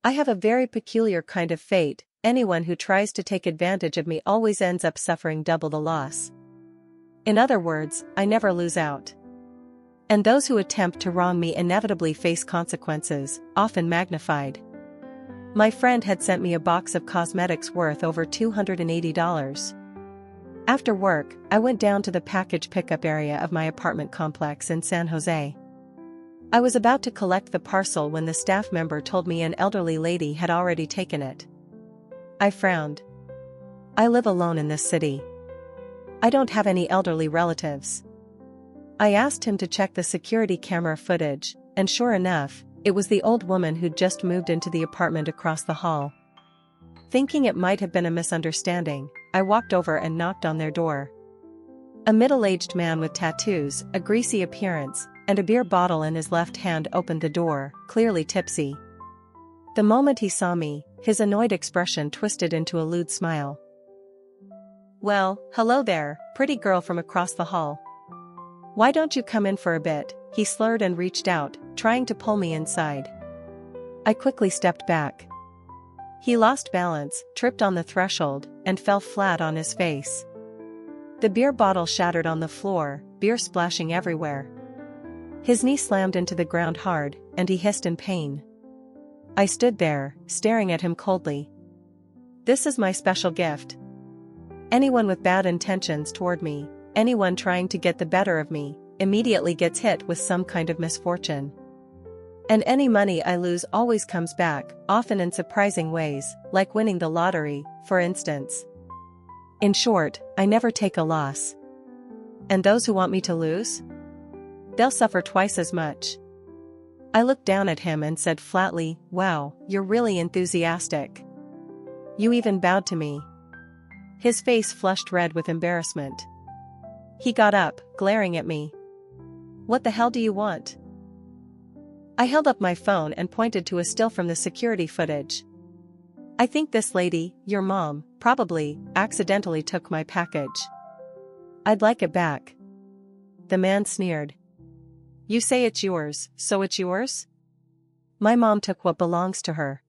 I have a very peculiar kind of fate. Anyone who tries to take advantage of me always ends up suffering double the loss. In other words, I never lose out. And those who attempt to wrong me inevitably face consequences, often magnified. My friend had sent me a box of cosmetics worth over $280. After work, I went down to the package pickup area of my apartment complex in San Jose. I was about to collect the parcel when the staff member told me an elderly lady had already taken it. I frowned. I live alone in this city. I don't have any elderly relatives. I asked him to check the security camera footage, and sure enough, it was the old woman who'd just moved into the apartment across the hall. Thinking it might have been a misunderstanding, I walked over and knocked on their door. A middle-aged man with tattoos, a greasy appearance, and a beer bottle in his left hand opened the door, clearly tipsy. The moment he saw me, his annoyed expression twisted into a lewd smile. "Well, hello there, pretty girl from across the hall. Why don't you come in for a bit?" He slurred and reached out, trying to pull me inside. I quickly stepped back. He lost balance, tripped on the threshold, and fell flat on his face. The beer bottle shattered on the floor, beer splashing everywhere. His knee slammed into the ground hard, and he hissed in pain. I stood there, staring at him coldly. This is my special gift. Anyone with bad intentions toward me, anyone trying to get the better of me, immediately gets hit with some kind of misfortune. And any money I lose always comes back, often in surprising ways, like winning the lottery, for instance. In short, I never take a loss. And those who want me to lose? They'll suffer twice as much. I looked down at him and said flatly, "Wow, you're really enthusiastic. You even bowed to me." His face flushed red with embarrassment. He got up, glaring at me. "What the hell do you want?" I held up my phone and pointed to a still from the security footage. "I think this lady, your mom, probably, accidentally took my package. I'd like it back." The man sneered. "You say it's yours, so it's yours? My mom took what belongs to her."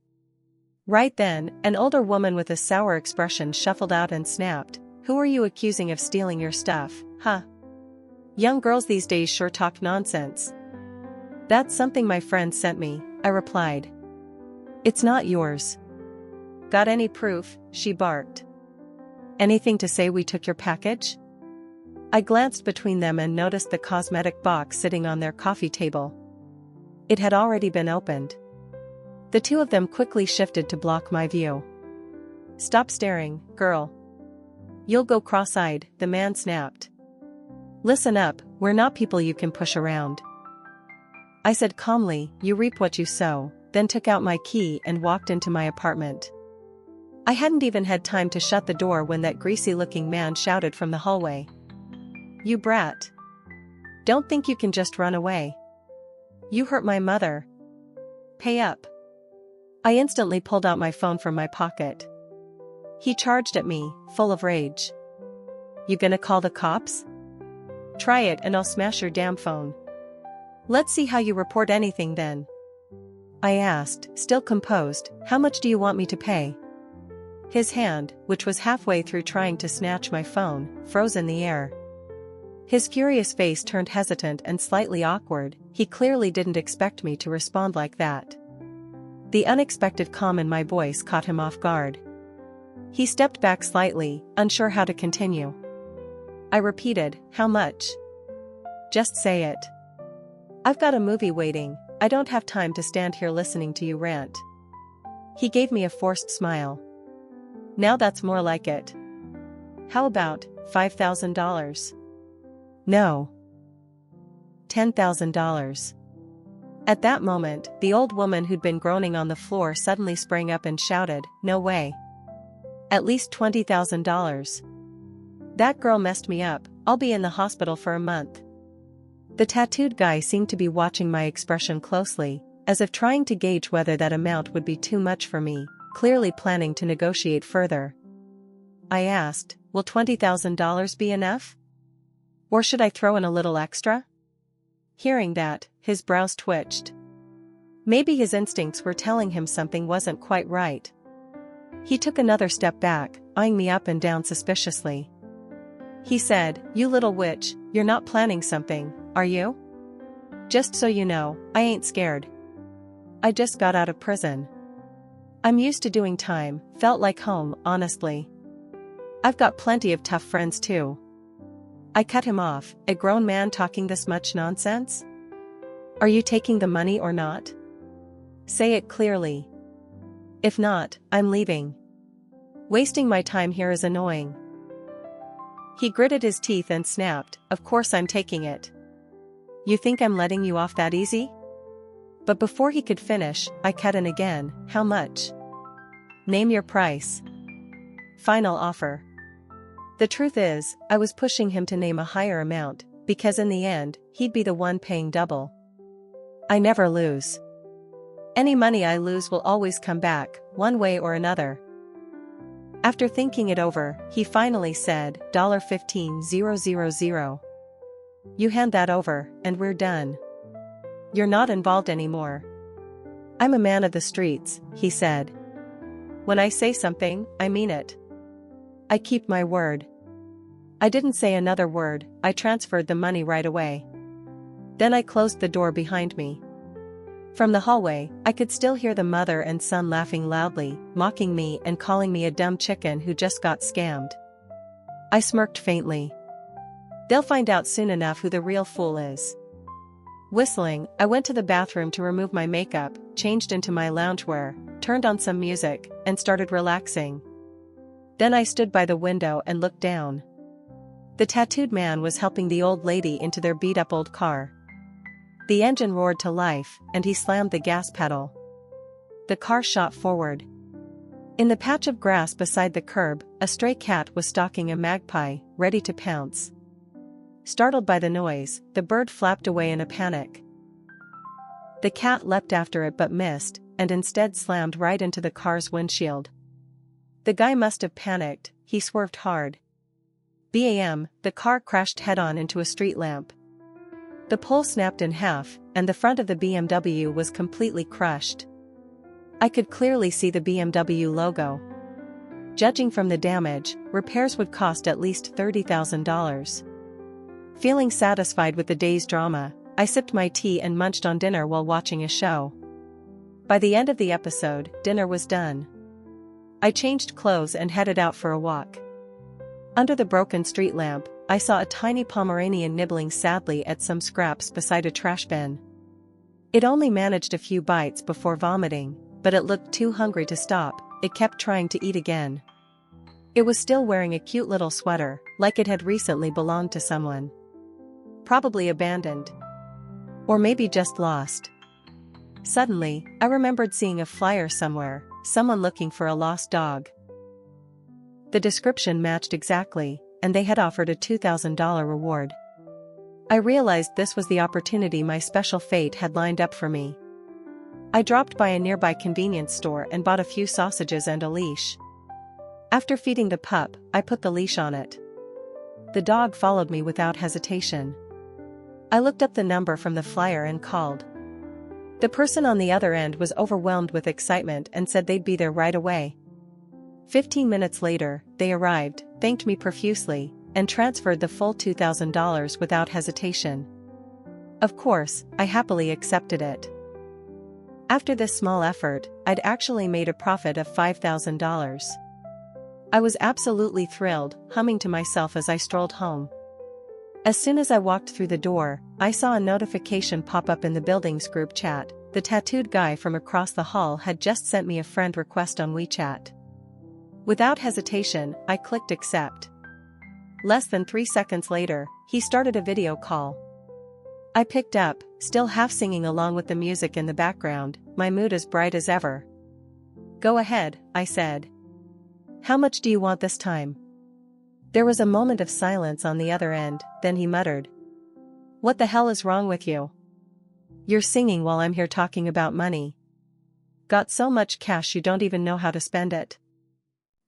Right then, an older woman with a sour expression shuffled out and snapped, "Who are you accusing of stealing your stuff, huh? Young girls these days sure talk nonsense." "That's something my friend sent me," I replied. "It's not yours." "Got any proof?" she barked. "Anything to say we took your package?" I glanced between them and noticed the cosmetic box sitting on their coffee table. It had already been opened. The two of them quickly shifted to block my view. "Stop staring, girl. You'll go cross-eyed," the man snapped. "Listen up, we're not people you can push around." I said calmly, "You reap what you sow," then took out my key and walked into my apartment. I hadn't even had time to shut the door when that greasy-looking man shouted from the hallway. "You brat. Don't think you can just run away. You hurt my mother. Pay up." I instantly pulled out my phone from my pocket. He charged at me, full of rage. "You gonna call the cops? Try it and I'll smash your damn phone. Let's see how you report anything then." I asked, still composed, "How much do you want me to pay?" His hand, which was halfway through trying to snatch my phone, froze in the air. His furious face turned hesitant and slightly awkward. He clearly didn't expect me to respond like that. The unexpected calm in my voice caught him off guard. He stepped back slightly, unsure how to continue. I repeated, "How much? Just say it. I've got a movie waiting, I don't have time to stand here listening to you rant." He gave me a forced smile. "Now that's more like it. How about $5,000? No. $10,000. At that moment, the old woman who'd been groaning on the floor suddenly sprang up and shouted, "No way. At least $20,000. That girl messed me up, I'll be in the hospital for a month." The tattooed guy seemed to be watching my expression closely, as if trying to gauge whether that amount would be too much for me, clearly planning to negotiate further. I asked, "Will $20,000 be enough? Or should I throw in a little extra?" Hearing that, his brows twitched. Maybe his instincts were telling him something wasn't quite right. He took another step back, eyeing me up and down suspiciously. He said, "You little witch, you're not planning something, are you? Just so you know, I ain't scared. I just got out of prison. I'm used to doing time, felt like home, honestly. I've got plenty of tough friends too." I cut him off. A grown man talking this much nonsense? Are you taking the money or not? Say it clearly. If not, I'm leaving. Wasting my time here is annoying. He gritted his teeth and snapped, "Of course I'm taking it. You think I'm letting you off that easy?" But before he could finish, I cut in again. "How much? Name your price. Final offer." The truth is, I was pushing him to name a higher amount, because in the end, he'd be the one paying double. I never lose. Any money I lose will always come back, one way or another. After thinking it over, he finally said, $15,000. You hand that over, and we're done. You're not involved anymore. I'm a man of the streets, he said. When I say something, I mean it. I keep my word. I didn't say another word. I transferred the money right away. Then I closed the door behind me. From the hallway, I could still hear the mother and son laughing loudly, mocking me and calling me a dumb chicken who just got scammed. I smirked faintly. They'll find out soon enough who the real fool is. Whistling, I went to the bathroom to remove my makeup, changed into my loungewear, turned on some music, and started relaxing. Then I stood by the window and looked down. The tattooed man was helping the old lady into their beat-up old car. The engine roared to life, and he slammed the gas pedal. The car shot forward. In the patch of grass beside the curb, a stray cat was stalking a magpie, ready to pounce. Startled by the noise, the bird flapped away in a panic. The cat leapt after it but missed, and instead slammed right into the car's windshield. The guy must have panicked. He swerved hard. Bam! The car crashed head-on into a street lamp. The pole snapped in half, and the front of the BMW was completely crushed. I could clearly see the BMW logo. Judging from the damage, repairs would cost at least $30,000. Feeling satisfied with the day's drama, I sipped my tea and munched on dinner while watching a show. By the end of the episode, dinner was done. I changed clothes and headed out for a walk. Under the broken street lamp, I saw a tiny Pomeranian nibbling sadly at some scraps beside a trash bin. It only managed a few bites before vomiting, but it looked too hungry to stop. It kept trying to eat again. It was still wearing a cute little sweater, like it had recently belonged to someone. Probably abandoned. Or maybe just lost. Suddenly, I remembered seeing a flyer somewhere, someone looking for a lost dog. The description matched exactly, and they had offered a $2,000 reward. I realized this was the opportunity my special fate had lined up for me. I dropped by a nearby convenience store and bought a few sausages and a leash. After feeding the pup, I put the leash on it. The dog followed me without hesitation. I looked up the number from the flyer and called. The person on the other end was overwhelmed with excitement and said they'd be there right away. 15 minutes later, they arrived, thanked me profusely, and transferred the full $2,000 without hesitation. Of course, I happily accepted it. After this small effort, I'd actually made a profit of $5,000. I was absolutely thrilled, humming to myself as I strolled home. As soon as I walked through the door, I saw a notification pop up in the building's group chat. The tattooed guy from across the hall had just sent me a friend request on WeChat. Without hesitation, I clicked accept. Less than 3 seconds later, he started a video call. I picked up, still half singing along with the music in the background, my mood as bright as ever. Go ahead, I said. How much do you want this time? There was a moment of silence on the other end, then he muttered. What the hell is wrong with you? You're singing while I'm here talking about money. Got so much cash you don't even know how to spend it.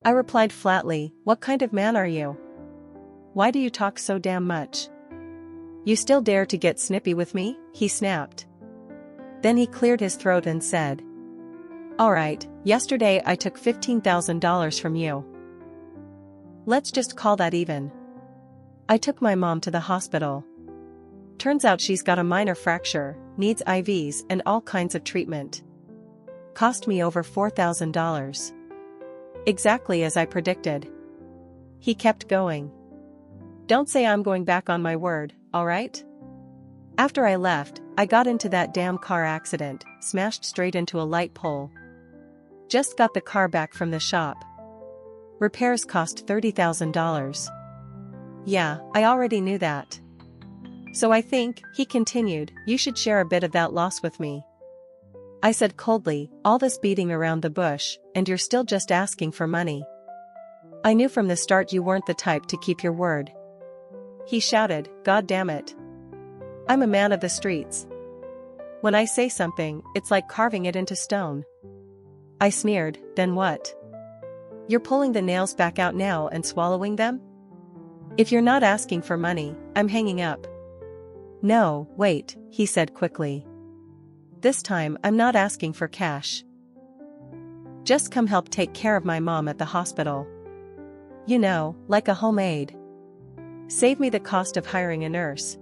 I replied flatly, what kind of man are you? Why do you talk so damn much? You still dare to get snippy with me? He snapped. Then he cleared his throat and said, "All right, yesterday I took $15,000 from you. Let's just call that even. I took my mom to the hospital. Turns out she's got a minor fracture, needs IVs and all kinds of treatment. Cost me over $4,000. Exactly as I predicted." He kept going. "Don't say I'm going back on my word, alright? After I left, I got into that damn car accident, smashed straight into a light pole. Just got the car back from the shop. Repairs cost $30,000. Yeah, I already knew that. So I think," he continued, "you should share a bit of that loss with me." I said coldly, "All this beating around the bush, and you're still just asking for money. I knew from the start you weren't the type to keep your word." He shouted, "God damn it. I'm a man of the streets. When I say something, it's like carving it into stone." I sneered, "Then what? You're pulling the nails back out now and swallowing them? If you're not asking for money, I'm hanging up." "No, wait," he said quickly. "This time I'm not asking for cash. Just come help take care of my mom at the hospital. You know, like a home aide. Save me the cost of hiring a nurse."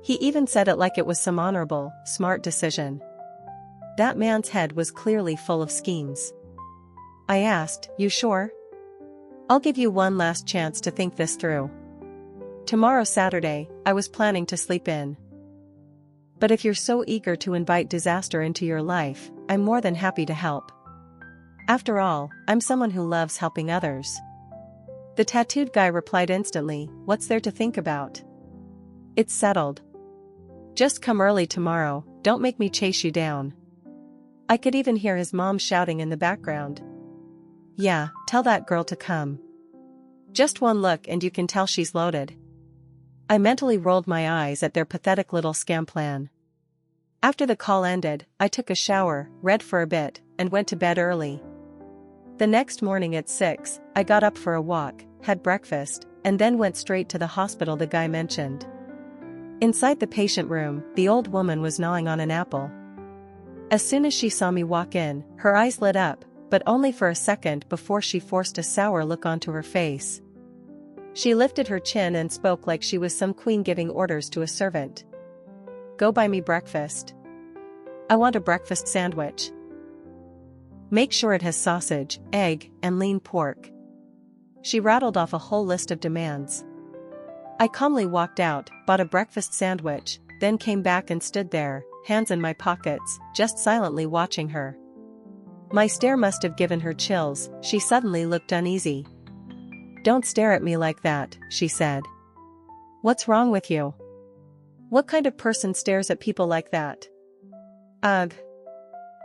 He even said it like it was some honorable, smart decision. That man's head was clearly full of schemes. I asked, "You sure? I'll give you one last chance to think this through. Tomorrow Saturday, I was planning to sleep in. But if you're so eager to invite disaster into your life, I'm more than happy to help. After all, I'm someone who loves helping others." The tattooed guy replied instantly, "What's there to think about? It's settled. Just come early tomorrow, don't make me chase you down." I could even hear his mom shouting in the background. "Yeah, tell that girl to come. Just one look and you can tell she's loaded." I mentally rolled my eyes at their pathetic little scam plan. After the call ended, I took a shower, read for a bit, and went to bed early. The next morning at 6, I got up for a walk, had breakfast, and then went straight to the hospital the guy mentioned. Inside the patient room, the old woman was gnawing on an apple. As soon as she saw me walk in, her eyes lit up, but only for a second before she forced a sour look onto her face. She lifted her chin and spoke like she was some queen giving orders to a servant. "Go buy me breakfast. I want a breakfast sandwich. Make sure it has sausage, egg, and lean pork." She rattled off a whole list of demands. I calmly walked out, bought a breakfast sandwich, then came back and stood there, hands in my pockets, just silently watching her. My stare must have given her chills. She suddenly looked uneasy. "Don't stare at me like that," she said. "What's wrong with you? What kind of person stares at people like that?" "Ugh.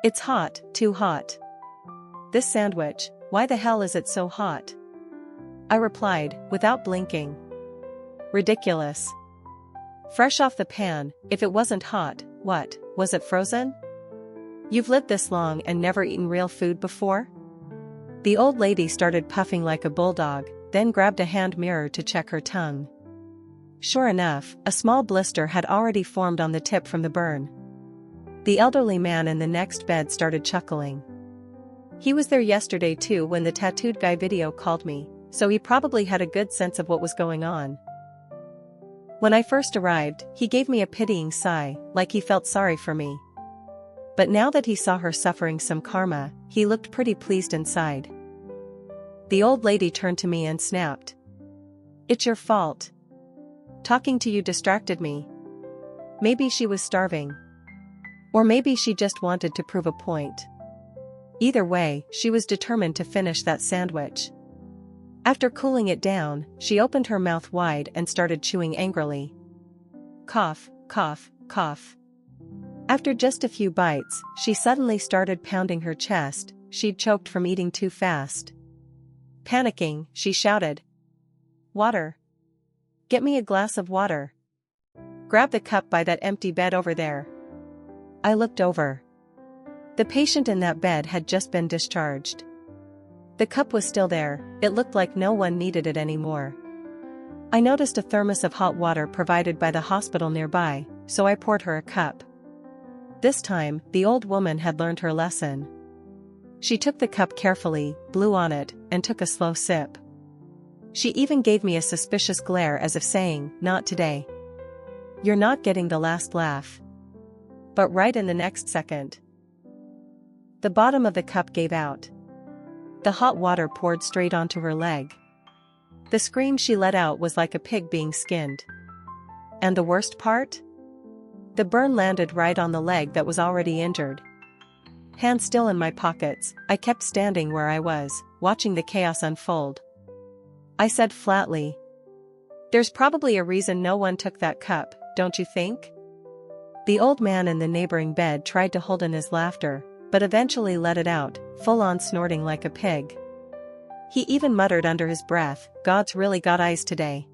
It's hot, too hot. This sandwich, why the hell is it so hot?" I replied, without blinking. "Ridiculous. Fresh off the pan, if it wasn't hot, what, was it frozen? You've lived this long and never eaten real food before?" The old lady started puffing like a bulldog, then grabbed a hand mirror to check her tongue. Sure enough, a small blister had already formed on the tip from the burn. The elderly man in the next bed started chuckling. He was there yesterday too when the tattooed guy video called me, so he probably had a good sense of what was going on. When I first arrived, he gave me a pitying sigh, like he felt sorry for me. But now that he saw her suffering some karma, he looked pretty pleased inside. The old lady turned to me and snapped. "It's your fault. Talking to you distracted me." Maybe she was starving. Or maybe she just wanted to prove a point. Either way, she was determined to finish that sandwich. After cooling it down, she opened her mouth wide and started chewing angrily. Cough, cough, cough. After just a few bites, she suddenly started pounding her chest. She'd choked from eating too fast. Panicking, she shouted, "Water! Get me a glass of water. Grab the cup by that empty bed over there." I looked over. The patient in that bed had just been discharged. The cup was still there. It looked like no one needed it anymore. I noticed a thermos of hot water provided by the hospital nearby, so I poured her a cup. This time, the old woman had learned her lesson. She took the cup carefully, blew on it, and took a slow sip. She even gave me a suspicious glare as if saying, "Not today. You're not getting the last laugh." But right in the next second, the bottom of the cup gave out. The hot water poured straight onto her leg. The scream she let out was like a pig being skinned. And the worst part? The burn landed right on the leg that was already injured. Hands still in my pockets, I kept standing where I was, watching the chaos unfold. I said flatly, "There's probably a reason no one took that cup, don't you think?" The old man in the neighboring bed tried to hold in his laughter, but eventually let it out, full on snorting like a pig. He even muttered under his breath, "God's really got eyes today."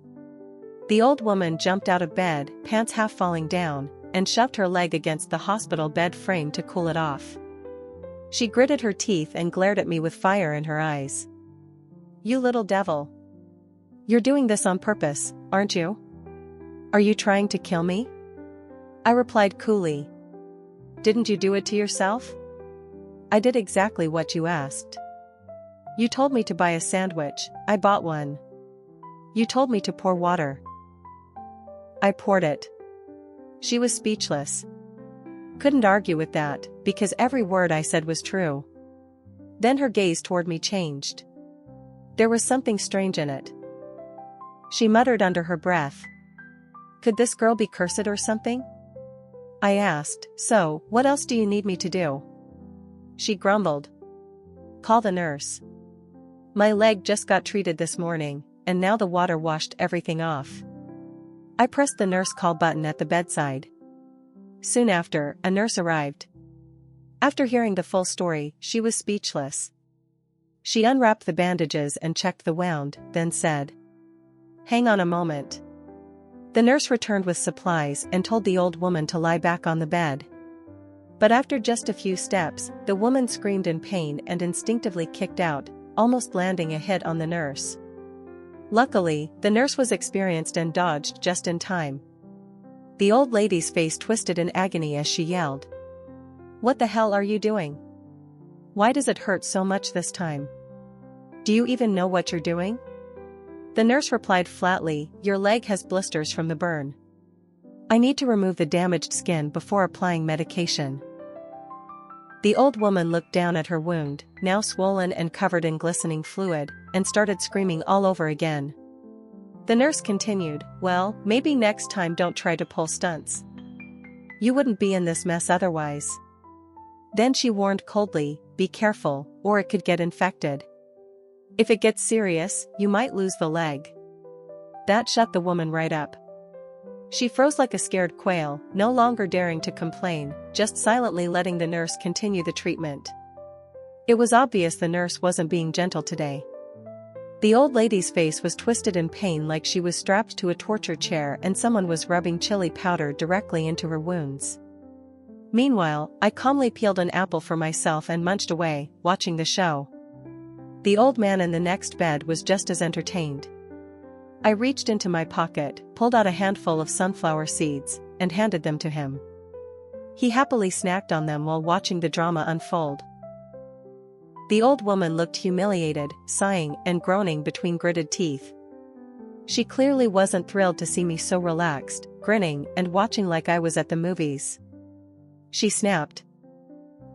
The old woman jumped out of bed, pants half falling down, and shoved her leg against the hospital bed frame to cool it off. She gritted her teeth and glared at me with fire in her eyes. "You little devil. You're doing this on purpose, aren't you? Are you trying to kill me?" I replied coolly. "Didn't you do it to yourself?" "I did exactly what you asked. You told me to buy a sandwich, I bought one. You told me to pour water. I poured it." She was speechless. Couldn't argue with that, because every word I said was true. Then her gaze toward me changed. There was something strange in it. She muttered under her breath. "Could this girl be cursed or something?" I asked, "So, what else do you need me to do?" She grumbled. "Call the nurse. My leg just got treated this morning, and now the water washed everything off." I pressed the nurse call button at the bedside. Soon after, a nurse arrived. After hearing the full story, she was speechless. She unwrapped the bandages and checked the wound, then said, "Hang on a moment." The nurse returned with supplies and told the old woman to lie back on the bed. But after just a few steps, the woman screamed in pain and instinctively kicked out, almost landing a hit on the nurse. Luckily, the nurse was experienced and dodged just in time. The old lady's face twisted in agony as she yelled, "What the hell are you doing? Why does it hurt so much this time? Do you even know what you're doing?" The nurse replied flatly, "Your leg has blisters from the burn. I need to remove the damaged skin before applying medication." The old woman looked down at her wound, now swollen and covered in glistening fluid, and started screaming all over again. The nurse continued, "Well, maybe next time don't try to pull stunts. You wouldn't be in this mess otherwise." Then she warned coldly, "Be careful, or it could get infected. If it gets serious, you might lose the leg." That shut the woman right up. She froze like a scared quail, no longer daring to complain, just silently letting the nurse continue the treatment. It was obvious the nurse wasn't being gentle today. The old lady's face was twisted in pain like she was strapped to a torture chair and someone was rubbing chili powder directly into her wounds. Meanwhile, I calmly peeled an apple for myself and munched away, watching the show. The old man in the next bed was just as entertained. I reached into my pocket, pulled out a handful of sunflower seeds, and handed them to him. He happily snacked on them while watching the drama unfold. The old woman looked humiliated, sighing and groaning between gritted teeth. She clearly wasn't thrilled to see me so relaxed, grinning and watching like I was at the movies. She snapped,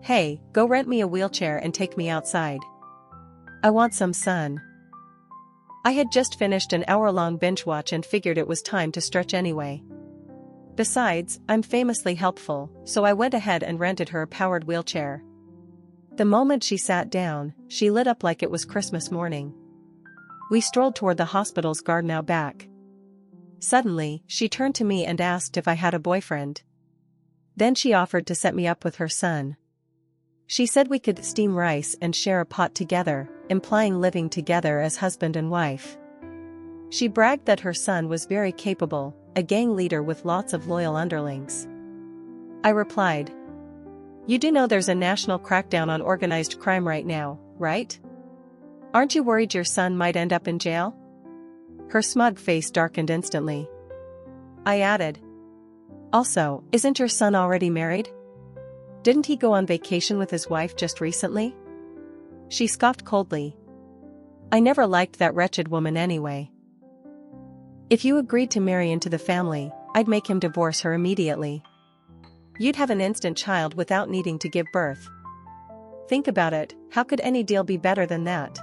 "Hey, go rent me a wheelchair and take me outside. I want some sun." I had just finished an hour-long binge watch and figured it was time to stretch anyway. Besides, I'm famously helpful, so I went ahead and rented her a powered wheelchair. The moment she sat down, she lit up like it was Christmas morning. We strolled toward the hospital's garden out back. Suddenly, she turned to me and asked if I had a boyfriend. Then she offered to set me up with her son. She said we could steam rice and share a pot together, implying living together as husband and wife. She bragged that her son was very capable, a gang leader with lots of loyal underlings. I replied, "You do know there's a national crackdown on organized crime right now, right? Aren't you worried your son might end up in jail?" Her smug face darkened instantly. I added, "Also, isn't your son already married?" Didn't he go on vacation with his wife just recently? She scoffed coldly. I never liked that wretched woman anyway. If you agreed to marry into the family, I'd make him divorce her immediately. You'd have an instant child without needing to give birth. Think about it, how could any deal be better than that?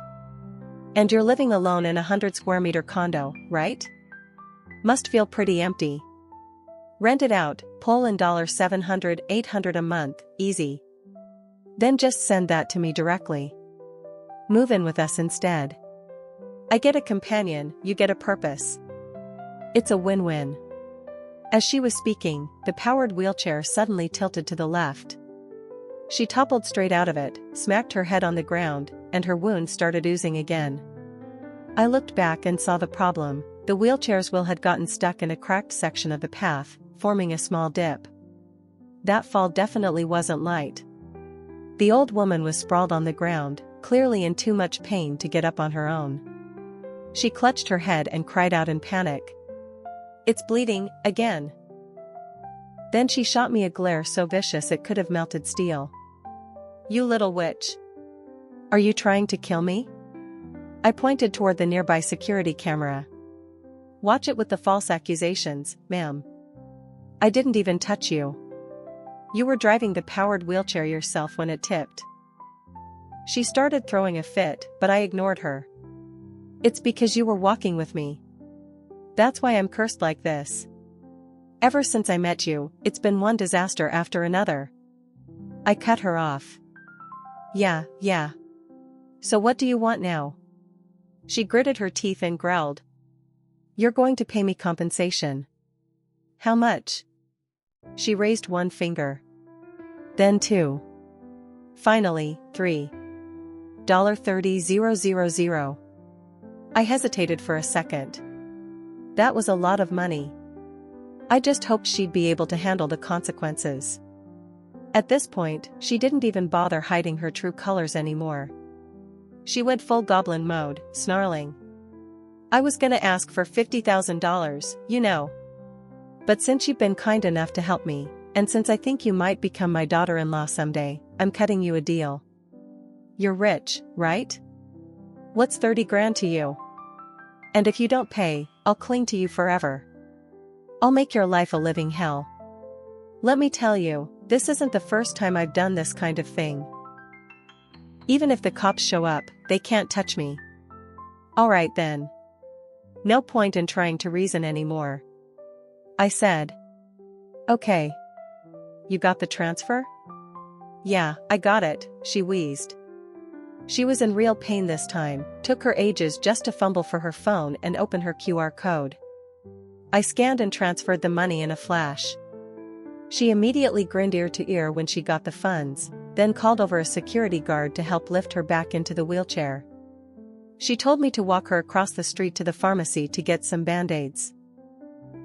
And you're living alone in a 100-square-meter condo, right? Must feel pretty empty. Rent it out, pull in $700, $800 a month, easy. Then just send that to me directly. Move in with us instead. I get a companion, you get a purpose. It's a win-win. As she was speaking, the powered wheelchair suddenly tilted to the left. She toppled straight out of it, smacked her head on the ground, and her wound started oozing again. I looked back and saw the problem. The wheelchair's wheel had gotten stuck in a cracked section of the path, forming a small dip. That fall definitely wasn't light. The old woman was sprawled on the ground, clearly in too much pain to get up on her own. She clutched her head and cried out in panic. It's bleeding, again. Then she shot me a glare so vicious it could have melted steel. You little witch. Are you trying to kill me? I pointed toward the nearby security camera. Watch it with the false accusations, ma'am. I didn't even touch you. You were driving the powered wheelchair yourself when it tipped. She started throwing a fit, but I ignored her. It's because you were walking with me. That's why I'm cursed like this. Ever since I met you, it's been one disaster after another. I cut her off. Yeah. So what do you want now? She gritted her teeth and growled. You're going to pay me compensation. How much? She raised one finger. Then two. Finally, $3. $30,000. I hesitated for a second. That was a lot of money. I just hoped she'd be able to handle the consequences. At this point, she didn't even bother hiding her true colors anymore. She went full goblin mode, snarling. I was gonna ask for $50,000, you know. But since you've been kind enough to help me, and since I think you might become my daughter-in-law someday, I'm cutting you a deal. You're rich, right? What's 30 grand to you? And if you don't pay, I'll cling to you forever. I'll make your life a living hell. Let me tell you, this isn't the first time I've done this kind of thing. Even if the cops show up, they can't touch me. Alright then. No point in trying to reason anymore. I said. Okay. You got the transfer? Yeah, I got it, she wheezed. She was in real pain this time, took her ages just to fumble for her phone and open her QR code. I scanned and transferred the money in a flash. She immediately grinned ear to ear when she got the funds, then called over a security guard to help lift her back into the wheelchair. She told me to walk her across the street to the pharmacy to get some band-aids.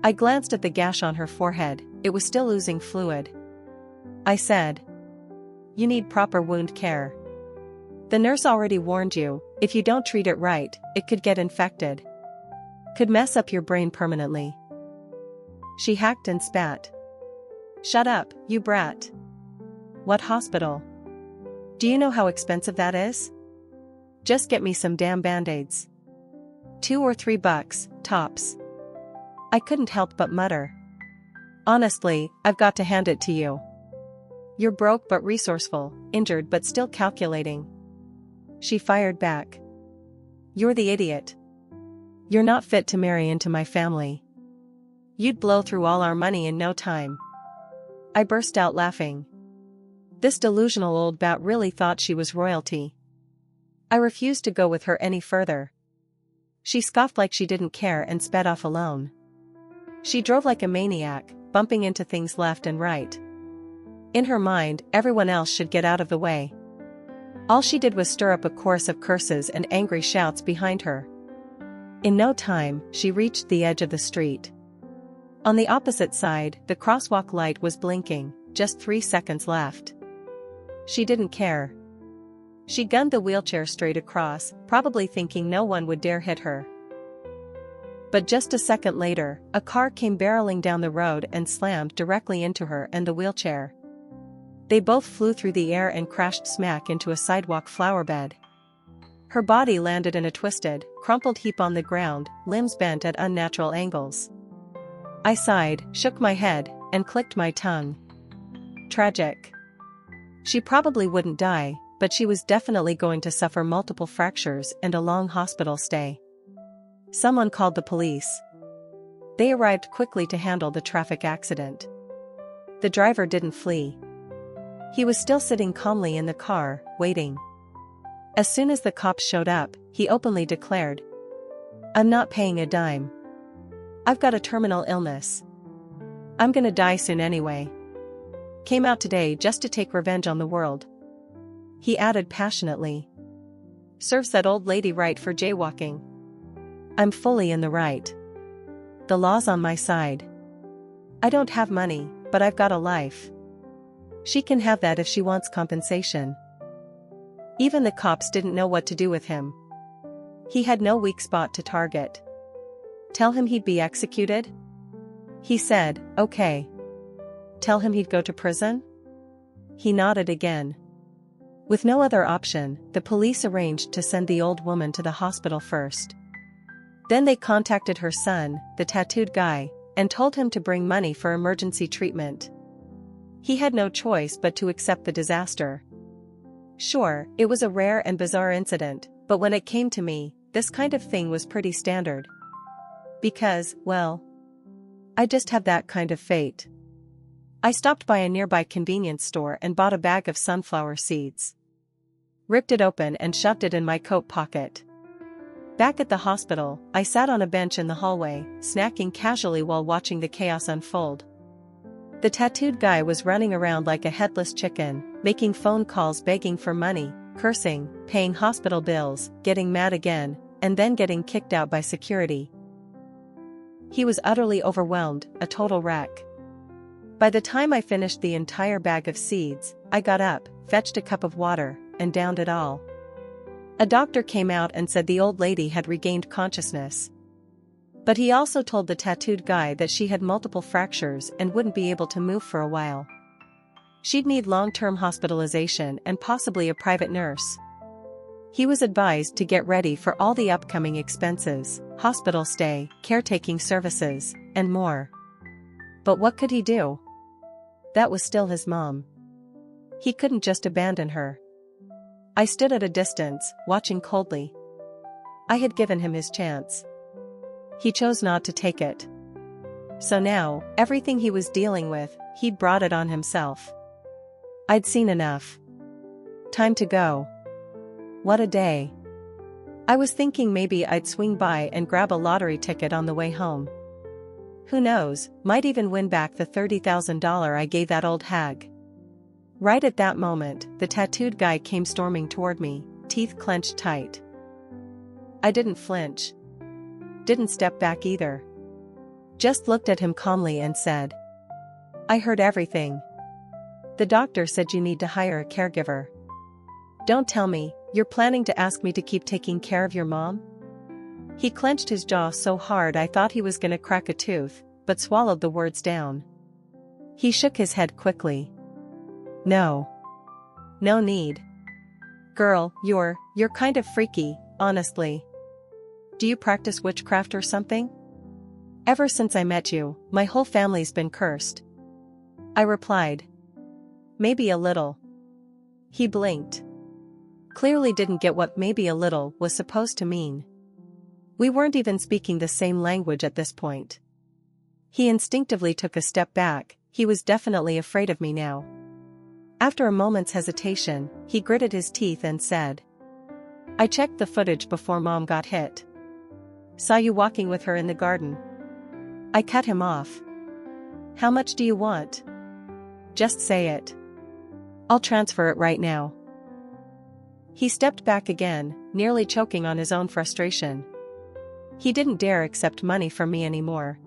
I glanced at the gash on her forehead, it was still oozing fluid. I said, you need proper wound care. The nurse already warned you, if you don't treat it right, it could get infected. Could mess up your brain permanently. She hacked and spat. Shut up, you brat. What hospital? Do you know how expensive that is? Just get me some damn band-aids. $2 or $3, tops. I couldn't help but mutter. Honestly, I've got to hand it to you. You're broke but resourceful, injured but still calculating. She fired back. You're the idiot. You're not fit to marry into my family. You'd blow through all our money in no time. I burst out laughing. This delusional old bat really thought she was royalty. I refused to go with her any further. She scoffed like she didn't care and sped off alone. She drove like a maniac, bumping into things left and right. In her mind, everyone else should get out of the way. All she did was stir up a chorus of curses and angry shouts behind her. In no time, she reached the edge of the street. On the opposite side, the crosswalk light was blinking, just 3 seconds left. She didn't care. She gunned the wheelchair straight across, probably thinking no one would dare hit her. But just a second later, a car came barreling down the road and slammed directly into her and the wheelchair. They both flew through the air and crashed smack into a sidewalk flower bed. Her body landed in a twisted, crumpled heap on the ground, limbs bent at unnatural angles. I sighed, shook my head, and clicked my tongue. Tragic. She probably wouldn't die, but she was definitely going to suffer multiple fractures and a long hospital stay. Someone called the police. They arrived quickly to handle the traffic accident. The driver didn't flee. He was still sitting calmly in the car, waiting. As soon as the cops showed up, he openly declared, "I'm not paying a dime. I've got a terminal illness. I'm gonna die soon anyway. Came out today just to take revenge on the world." He added passionately, "Serves that old lady right for jaywalking. I'm fully in the right. The law's on my side. I don't have money, but I've got a life. She can have that if she wants compensation." Even the cops didn't know what to do with him. He had no weak spot to target. Tell him he'd be executed? He said, "Okay." Tell him he'd go to prison? He nodded again. With no other option, the police arranged to send the old woman to the hospital first. Then they contacted her son, the tattooed guy, and told him to bring money for emergency treatment. He had no choice but to accept the disaster. Sure, it was a rare and bizarre incident, but when it came to me, this kind of thing was pretty standard. Because, well, I just have that kind of fate. I stopped by a nearby convenience store and bought a bag of sunflower seeds. Ripped it open and shoved it in my coat pocket. Back at the hospital, I sat on a bench in the hallway, snacking casually while watching the chaos unfold. The tattooed guy was running around like a headless chicken, making phone calls begging for money, cursing, paying hospital bills, getting mad again, and then getting kicked out by security. He was utterly overwhelmed, a total wreck. By the time I finished the entire bag of seeds, I got up, fetched a cup of water, and downed it all. A doctor came out and said the old lady had regained consciousness. But he also told the tattooed guy that she had multiple fractures and wouldn't be able to move for a while. She'd need long-term hospitalization and possibly a private nurse. He was advised to get ready for all the upcoming expenses, hospital stay, caretaking services, and more. But what could he do? That was still his mom. He couldn't just abandon her. I stood at a distance, watching coldly. I had given him his chance. He chose not to take it. So now, everything he was dealing with, he'd brought it on himself. I'd seen enough. Time to go. What a day. I was thinking maybe I'd swing by and grab a lottery ticket on the way home. Who knows, might even win back the $30,000 I gave that old hag. Right at that moment, the tattooed guy came storming toward me, teeth clenched tight. I didn't flinch. Didn't step back either. Just looked at him calmly and said, "I heard everything. The doctor said you need to hire a caregiver. Don't tell me, you're planning to ask me to keep taking care of your mom?" He clenched his jaw so hard I thought he was gonna crack a tooth, but swallowed the words down. He shook his head quickly. "No. No need. Girl, you're kind of freaky, honestly. Do you practice witchcraft or something?" "Ever since I met you, my whole family's been cursed," I replied. "Maybe a little." He blinked. Clearly didn't get what maybe a little was supposed to mean. We weren't even speaking the same language at this point. He instinctively took a step back, he was definitely afraid of me now. After a moment's hesitation, he gritted his teeth and said, "I checked the footage before Mom got hit. Saw you walking with her in the garden." I cut him off. "How much do you want? Just say it. I'll transfer it right now." He stepped back again, nearly choking on his own frustration. He didn't dare accept money from me anymore.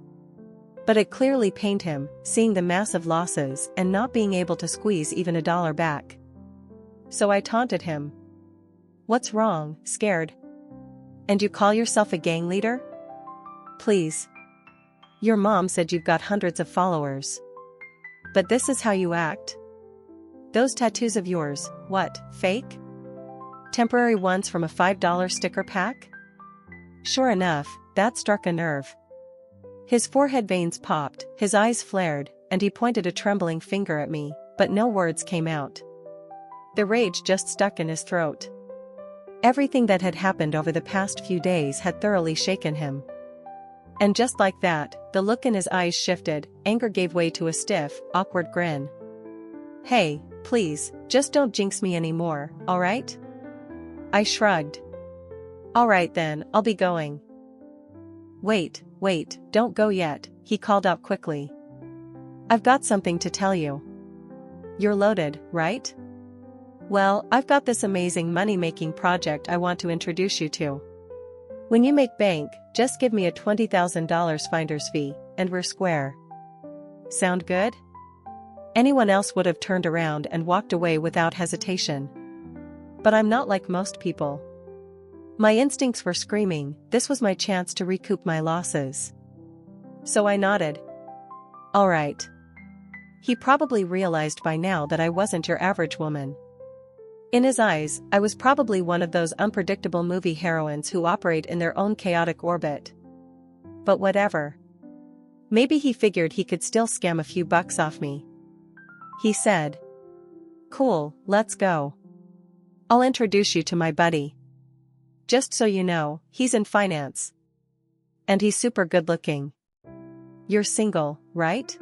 But it clearly pained him, seeing the massive losses and not being able to squeeze even $1 back. So I taunted him. "What's wrong, scared? And you call yourself a gang leader? Please. Your mom said you've got hundreds of followers. But this is how you act? Those tattoos of yours, what, fake? Temporary ones from a $5 sticker pack? Sure enough, that struck a nerve. His forehead veins popped, his eyes flared, and he pointed a trembling finger at me, but no words came out. The rage just stuck in his throat. Everything that had happened over the past few days had thoroughly shaken him. And just like that, the look in his eyes shifted, anger gave way to a stiff, awkward grin. Hey, please, just don't jinx me anymore, alright? I shrugged. Alright then, I'll be going. Wait, don't go yet, he called out quickly. I've got something to tell you. You're loaded, right? Well, I've got this amazing money-making project I want to introduce you to. When you make bank, just give me a $20,000 finder's fee, and we're square. Sound good? Anyone else would have turned around and walked away without hesitation. But I'm not like most people. My instincts were screaming, this was my chance to recoup my losses. So I nodded. All right. He probably realized by now that I wasn't your average woman. In his eyes, I was probably one of those unpredictable movie heroines who operate in their own chaotic orbit. But whatever. Maybe he figured he could still scam a few bucks off me. He said, "Cool, let's go. I'll introduce you to my buddy. Just so you know, he's in finance. And he's super good looking. You're single, right?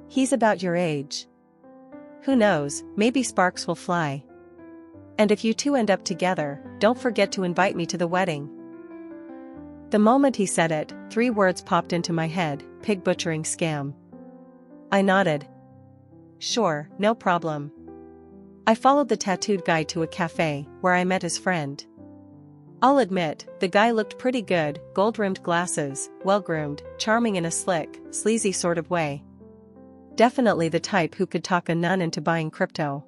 He's about your age. Who knows, maybe sparks will fly. And if you two end up together, don't forget to invite me to the wedding." The moment he said it, 3 words popped into my head: pig butchering scam. I nodded. Sure, no problem. I followed the tattooed guy to a cafe, where I met his friend. I'll admit, the guy looked pretty good, gold-rimmed glasses, well-groomed, charming in a slick, sleazy sort of way. Definitely the type who could talk a nun into buying crypto.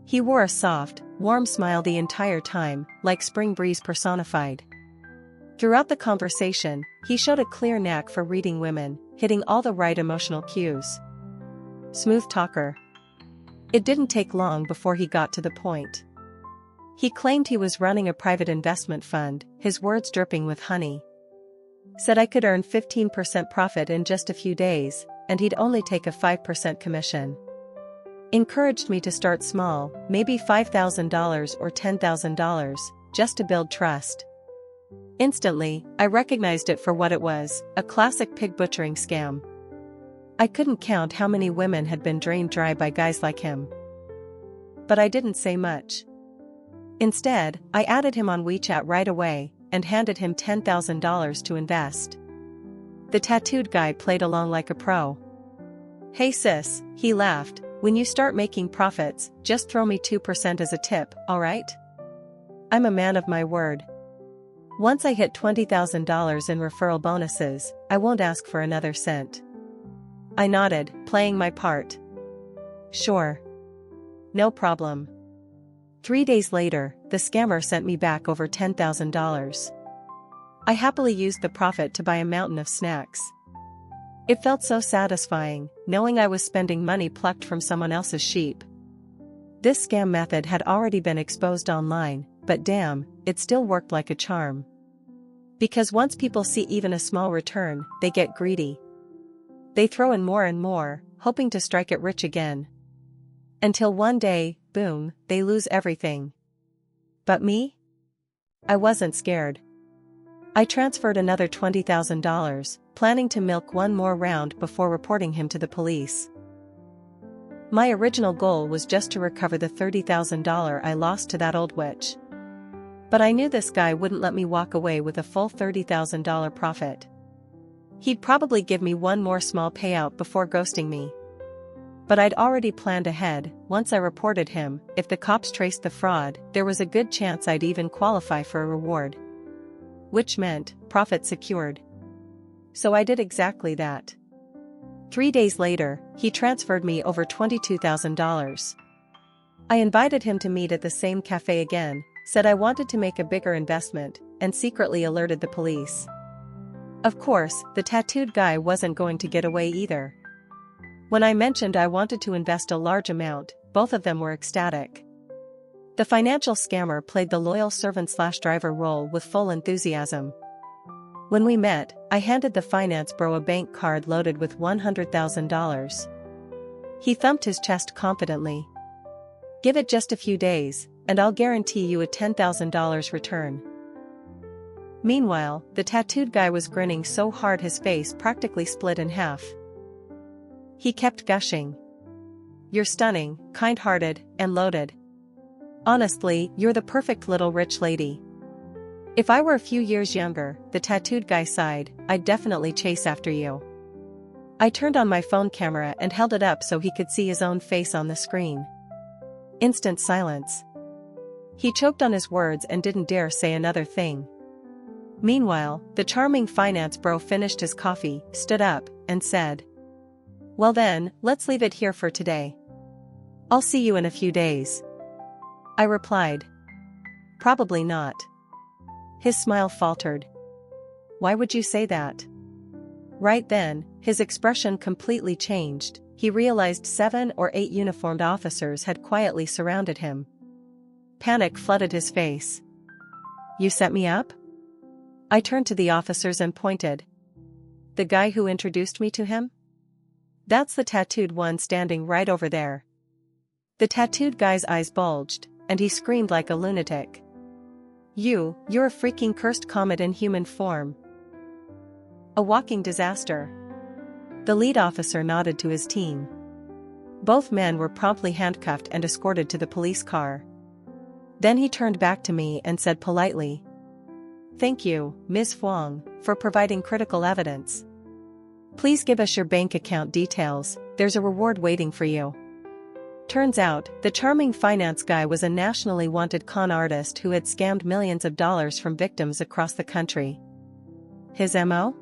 He wore a soft, warm smile the entire time, like spring breeze personified. Throughout the conversation, he showed a clear knack for reading women, hitting all the right emotional cues. Smooth talker. It didn't take long before he got to the point. He claimed he was running a private investment fund, his words dripping with honey. Said I could earn 15% profit in just a few days, and he'd only take a 5% commission. Encouraged me to start small, maybe $5,000 or $10,000, just to build trust. Instantly, I recognized it for what it was, a classic pig butchering scam. I couldn't count how many women had been drained dry by guys like him. But I didn't say much. Instead, I added him on WeChat right away, and handed him $10,000 to invest. The tattooed guy played along like a pro. Hey sis, he laughed, when you start making profits, just throw me 2% as a tip, alright? I'm a man of my word. Once I hit $20,000 in referral bonuses, I won't ask for another cent. I nodded, playing my part. Sure. No problem. 3 days later, the scammer sent me back over $10,000. I happily used the profit to buy a mountain of snacks. It felt so satisfying, knowing I was spending money plucked from someone else's sheep. This scam method had already been exposed online, but damn, it still worked like a charm. Because once people see even a small return, they get greedy. They throw in more and more, hoping to strike it rich again. Until one day, boom, they lose everything. But me? I wasn't scared. I transferred another $20,000, planning to milk one more round before reporting him to the police. My original goal was just to recover the $30,000 I lost to that old witch. But I knew this guy wouldn't let me walk away with a full $30,000 profit. He'd probably give me one more small payout before ghosting me. But I'd already planned ahead. Once I reported him, if the cops traced the fraud, there was a good chance I'd even qualify for a reward. Which meant, profit secured. So I did exactly that. 3 days later, he transferred me over $22,000. I invited him to meet at the same cafe again, said I wanted to make a bigger investment, and secretly alerted the police. Of course, the tattooed guy wasn't going to get away either. When I mentioned I wanted to invest a large amount, both of them were ecstatic. The financial scammer played the loyal servant/driver role with full enthusiasm. When we met, I handed the finance bro a bank card loaded with $100,000. He thumped his chest confidently. "Give it just a few days, and I'll guarantee you a $10,000 return." Meanwhile, the tattooed guy was grinning so hard his face practically split in half. He kept gushing. "You're stunning, kind-hearted, and loaded. Honestly, you're the perfect little rich lady." "If I were a few years younger," the tattooed guy sighed, "I'd definitely chase after you." I turned on my phone camera and held it up so he could see his own face on the screen. Instant silence. He choked on his words and didn't dare say another thing. Meanwhile, the charming finance bro finished his coffee, stood up, and said, "Well then, let's leave it here for today. I'll see you in a few days." I replied, "Probably not." His smile faltered. "Why would you say that?" Right then, his expression completely changed. He realized 7 or 8 uniformed officers had quietly surrounded him. Panic flooded his face. "You set me up?" I turned to the officers and pointed. "The guy who introduced me to him? That's the tattooed one standing right over there." The tattooed guy's eyes bulged, and he screamed like a lunatic. You're a freaking cursed comet in human form. A walking disaster." The lead officer nodded to his team. Both men were promptly handcuffed and escorted to the police car. Then he turned back to me and said politely, "Thank you, Ms. Huang, for providing critical evidence. Please give us your bank account details, there's a reward waiting for you." Turns out, the charming finance guy was a nationally wanted con artist who had scammed millions of dollars from victims across the country. His MO?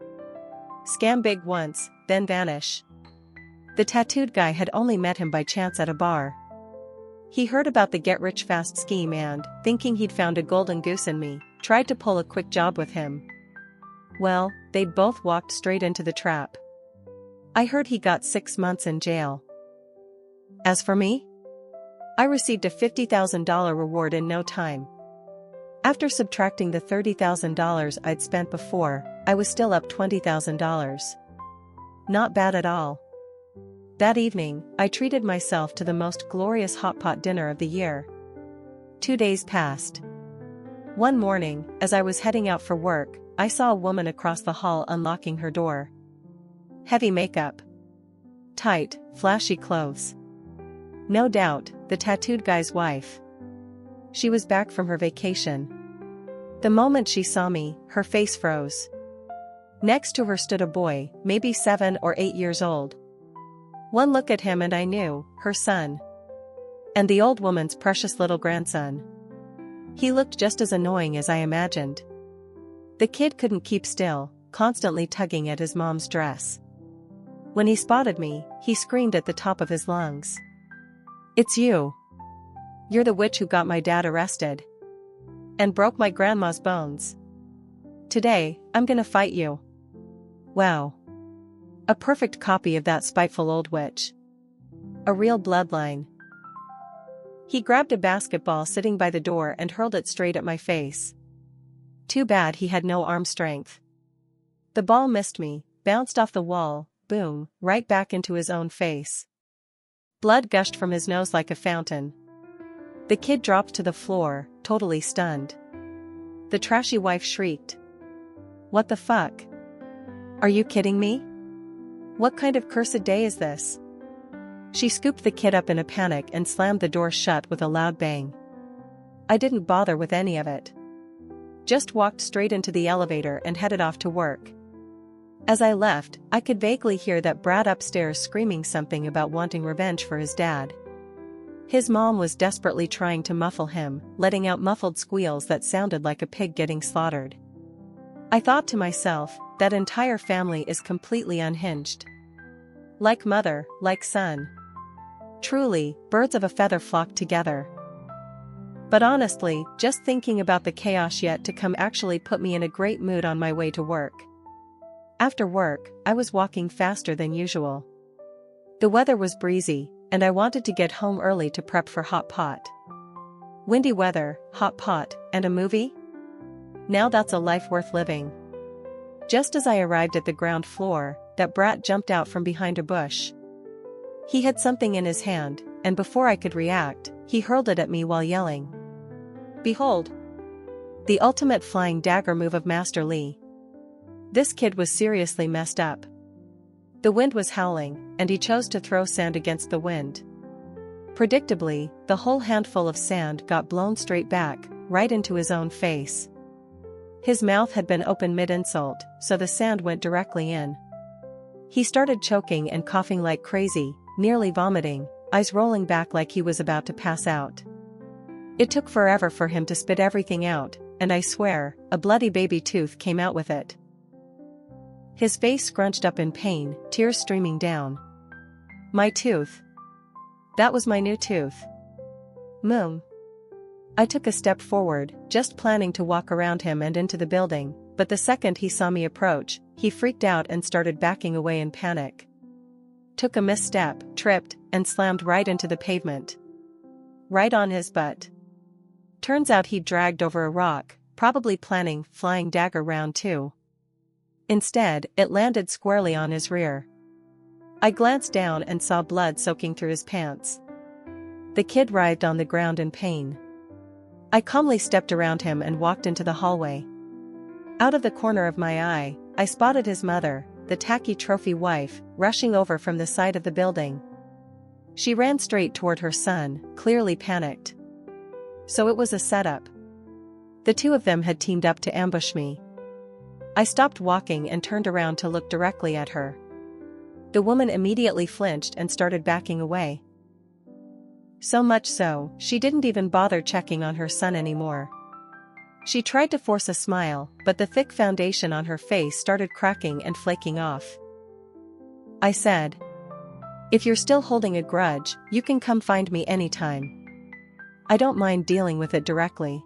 Scam big once, then vanish. The tattooed guy had only met him by chance at a bar. He heard about the get-rich-fast scheme and, thinking he'd found a golden goose in me, tried to pull a quick job with him. Well, they'd both walked straight into the trap. I heard he got 6 months in jail. As for me, I received a $50,000 reward in no time. After subtracting the $30,000 I'd spent before, I was still up $20,000. Not bad at all. That evening, I treated myself to the most glorious hot pot dinner of the year. 2 days passed. One morning, as I was heading out for work, I saw a woman across the hall unlocking her door. Heavy makeup. Tight, flashy clothes. No doubt, the tattooed guy's wife. She was back from her vacation. The moment she saw me, her face froze. Next to her stood a boy, maybe 7 or 8 years old. One look at him and I knew, her son. And the old woman's precious little grandson. He looked just as annoying as I imagined. The kid couldn't keep still, constantly tugging at his mom's dress. When he spotted me, he screamed at the top of his lungs. "It's you. You're the witch who got my dad arrested. And broke my grandma's bones. Today, I'm gonna fight you." Wow. A perfect copy of that spiteful old witch. A real bloodline. He grabbed a basketball sitting by the door and hurled it straight at my face. Too bad he had no arm strength. The ball missed me, bounced off the wall, boom, right back into his own face. Blood gushed from his nose like a fountain. The kid dropped to the floor, totally stunned. The trashy wife shrieked. "What the fuck? Are you kidding me? What kind of cursed day is this?" She scooped the kid up in a panic and slammed the door shut with a loud bang. I didn't bother with any of it. Just walked straight into the elevator and headed off to work. As I left, I could vaguely hear that brat upstairs screaming something about wanting revenge for his dad. His mom was desperately trying to muffle him, letting out muffled squeals that sounded like a pig getting slaughtered. I thought to myself, that entire family is completely unhinged. Like mother, like son. Truly, birds of a feather flock together. But honestly, just thinking about the chaos yet to come actually put me in a great mood on my way to work. After work, I was walking faster than usual. The weather was breezy, and I wanted to get home early to prep for hot pot. Windy weather, hot pot, and a movie? Now that's a life worth living. Just as I arrived at the ground floor, that brat jumped out from behind a bush. He had something in his hand, and before I could react, he hurled it at me while yelling, "Behold! The ultimate flying dagger move of Master Li." This kid was seriously messed up. The wind was howling, and he chose to throw sand against the wind. Predictably, the whole handful of sand got blown straight back, right into his own face. His mouth had been open mid-insult, so the sand went directly in. He started choking and coughing like crazy, nearly vomiting, eyes rolling back like he was about to pass out. It took forever for him to spit everything out, and I swear, a bloody baby tooth came out with it. His face scrunched up in pain, tears streaming down. My tooth. That was my new tooth. Moom. I took a step forward, just planning to walk around him and into the building, but the second he saw me approach, he freaked out and started backing away in panic. Took a misstep, tripped, and slammed right into the pavement. Right on his butt. Turns out he'd dragged over a rock, probably planning flying dagger round 2. Instead, it landed squarely on his rear. I glanced down and saw blood soaking through his pants. The kid writhed on the ground in pain. I calmly stepped around him and walked into the hallway. Out of the corner of my eye, I spotted his mother, the tacky trophy wife, rushing over from the side of the building. She ran straight toward her son, clearly panicked. So it was a setup. The two of them had teamed up to ambush me. I stopped walking and turned around to look directly at her. The woman immediately flinched and started backing away. So much so, she didn't even bother checking on her son anymore. She tried to force a smile, but the thick foundation on her face started cracking and flaking off. I said, "If you're still holding a grudge, you can come find me anytime. I don't mind dealing with it directly."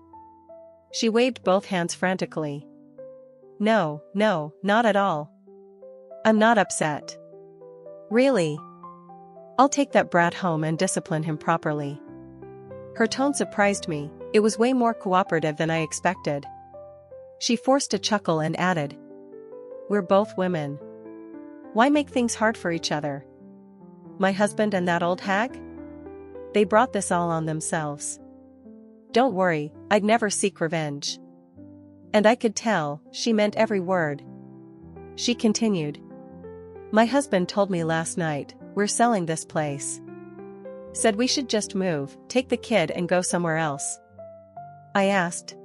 She waved both hands frantically. No, not at all. I'm not upset. Really? I'll take that brat home and discipline him properly. Her tone surprised me, it was way more cooperative than I expected. She forced a chuckle and added, "We're both women. Why make things hard for each other? My husband and that old hag? They brought this all on themselves. Don't worry, I'd never seek revenge." And I could tell, she meant every word. She continued, "My husband told me last night, we're selling this place. Said we should just move, take the kid and go somewhere else." I asked,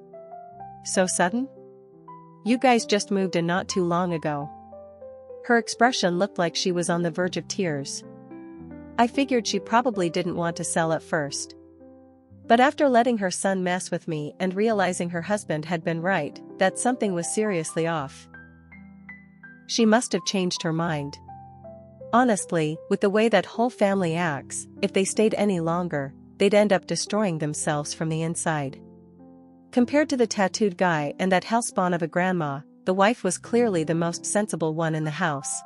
"So sudden? You guys just moved in not too long ago." Her expression looked like she was on the verge of tears. I figured she probably didn't want to sell at first. But after letting her son mess with me and realizing her husband had been right, that something was seriously off. She must have changed her mind. Honestly, with the way that whole family acts, if they stayed any longer, they'd end up destroying themselves from the inside. Compared to the tattooed guy and that hellspawn of a grandma, the wife was clearly the most sensible one in the house.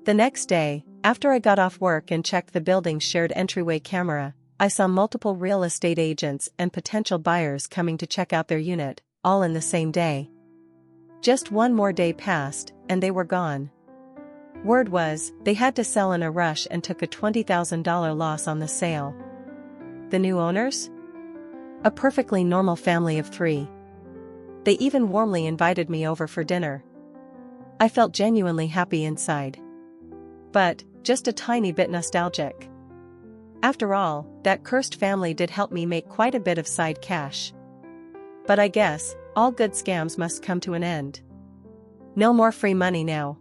The next day, after I got off work and checked the building's shared entryway camera, I saw multiple real estate agents and potential buyers coming to check out their unit, all in the same day. Just one more day passed, and they were gone. Word was, they had to sell in a rush and took a $20,000 loss on the sale. The new owners? A perfectly normal family of 3. They even warmly invited me over for dinner. I felt genuinely happy inside. But, just a tiny bit nostalgic. After all, that cursed family did help me make quite a bit of side cash. But I guess, all good scams must come to an end. No more free money now.